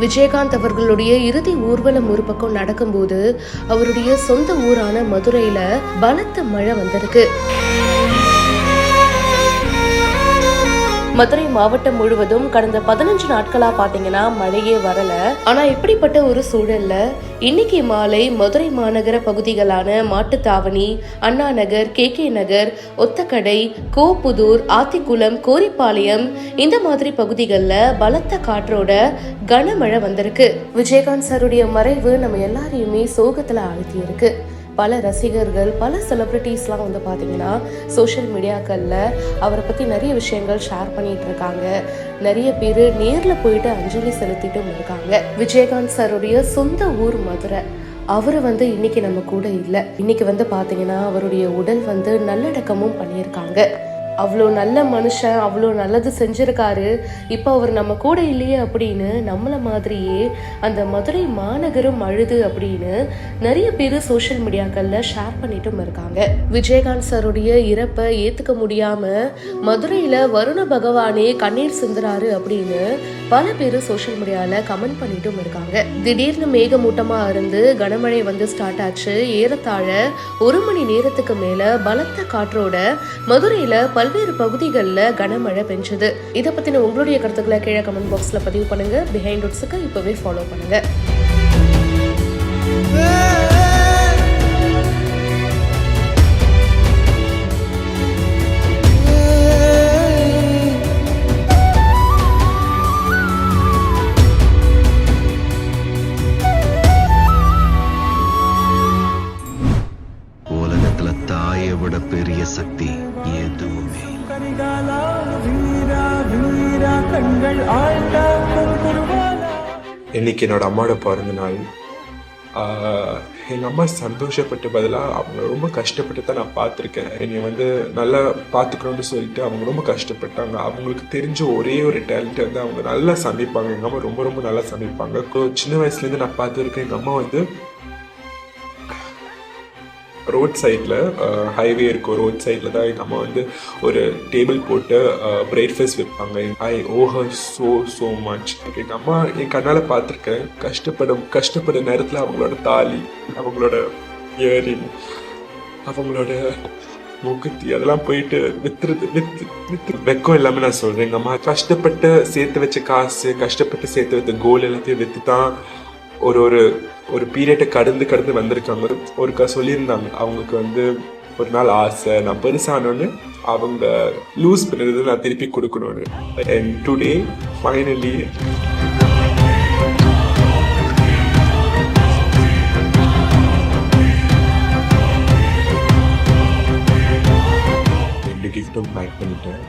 விஜயகாந்த் அவர்களுடைய இறுதி ஊர்வலம் ஒரு பக்கம் நடக்கும்போது அவருடைய சொந்த ஊரான மதுரையில பலத்த மழை வந்திருக்கு. மதுரை மாவட்டம் முழுவதும் கடந்த 15 நாட்களா பாத்தீங்கன்னா மழையே வரல. ஆனா இப்படிப்பட்ட ஒரு சூழல்ல இன்னைக்கு மாலை மதுரை மாநகர பகுதிகளான மாட்டுத்தாவணி, அண்ணா நகர், கே நகர், ஒத்தக்கடை, கோப்புதூர், ஆத்திக்குளம், கோரிப்பாளையம் இந்த மாதிரி பகுதிகளில் பலத்த காற்றோட கனமழை வந்திருக்கு. விஜயகாந்த் சாருடைய மறைவு நம்ம எல்லாரையுமே சோகத்துல ஆழ்த்தி இருக்கு. பல ரசிகர்கள், பல செலிபிரிட்டிஸ்லாம் வந்து பார்த்தீங்கன்னா சோஷியல் மீடியாக்களில் அவரை பற்றி நிறைய விஷயங்கள் ஷேர் பண்ணிட்டு இருக்காங்க. நிறைய பேர் நேரில் போயிட்டு அஞ்சலி செலுத்திட்டும் இருக்காங்க. விஜயகாந்த் சாருடைய சொந்த ஊர் மதுரை. அவர் வந்து இன்னைக்கு நம்ம கூட இல்லை. இன்னைக்கு வந்து பார்த்தீங்கன்னா அவருடைய உடல் வந்து நல்லடக்கமும் பண்ணியிருக்காங்க. அவ்வளோ நல்ல மனுஷன், அவ்வளோ நல்லது செஞ்சிருக்காரு. இப்போ அவர் நம்ம கூட இல்லையே அப்படின்னு நம்மள மாதிரியே அந்த மதுரை மாநகரம் அழுது அப்படின்னு நிறைய பேர் சோஷியல் மீடியாக்களில் ஷேர் பண்ணிட்டும் இருக்காங்க. விஜயகாந்த் சாருடைய இறப்பை ஏற்றுக்க முடியாமல் மதுரையில் வருண பகவானே கண்ணீர் சிந்துறாரு அப்படின்னு பல பேர் சோஷியல் மீடியாவில் கமெண்ட் பண்ணிட்டும் இருக்காங்க. திடீர்னு மேகமூட்டமாக இருந்து கனமழை வந்து ஸ்டார்ட் ஆச்சு. ஏறத்தாழ 1 மணி நேரத்துக்கு மேலே பலத்த காற்றோட மதுரையில் பல்வேறு பகுதிகளில் கனமழை பெஞ்சது. இதை பற்றின உங்களுடைய கருத்துக்களை கீழே கமெண்ட் பாக்ஸில் பதிவு பண்ணுங்க. பிஹைண்ட் ரூட்ஸுக்கு இப்போவே ஃபாலோ பண்ணுங்க. உலகத்துல தாயை விட பெரிய சக்தி எதுவுமே. இன்னைக்கு என்னோட அம்மாவோட பிறந்த நாள். எங்கள் அம்மா சந்தோஷப்பட்ட பதிலாக அவங்க ரொம்ப கஷ்டப்பட்டு தான் நான் பார்த்துருக்கேன். என்னை வந்து நல்லா பார்த்துக்கணும்னு சொல்லிட்டு அவங்க ரொம்ப கஷ்டப்பட்டாங்க. அவங்களுக்கு தெரிஞ்ச ஒரே ஒரு டேலண்ட் வந்து அவங்க நல்லா சமைப்பாங்க. எங்கள் அம்மா ரொம்ப ரொம்ப நல்லா சமைப்பாங்க. சின்ன வயசுலேருந்து நான் பார்த்துருக்கேன். எங்கள் அம்மா வந்து ரோட் சைடில், ஹைவே இருக்கும், ரோட் சைடில் தான் எங்கள் அம்மா வந்து ஒரு டேபிள் போட்டு பிரேக்ஃபாஸ்ட் வைப்பாங்க. ஐ ஓ ஹர் ஸோ மச். எங்கள் அம்மா என் கண்ணால் பார்த்துருக்கேன். கஷ்டப்பட நேரத்தில் அவங்களோட தாலி, அவங்களோட இயரிங், அவங்களோட மூக்குத்தி அதெல்லாம் போயிட்டு வித்து வெக்கம் எல்லாமே நான் சொல்கிறேன். எங்கள் அம்மா கஷ்டப்பட்டு சேர்த்து வச்ச காசு, கஷ்டப்பட்டு சேர்த்து வைத்த கோல் எல்லாத்தையும் விற்று தான் ஒரு பீரியட்டை கடந்து வந்திருக்காங்க. ஒருக்கா சொல்லியிருந்தாங்க அவங்களுக்கு வந்து ஒரு நாள் ஆசை, நான் பெருசானோன்னு அவங்க லூஸ் பண்ணுறது நான் திருப்பி கொடுக்கணும்னு. அண்ட் டுடே ஃபைனலி ரெண்டு கிஃப்டும் பேக் பண்ணிட்டேன்.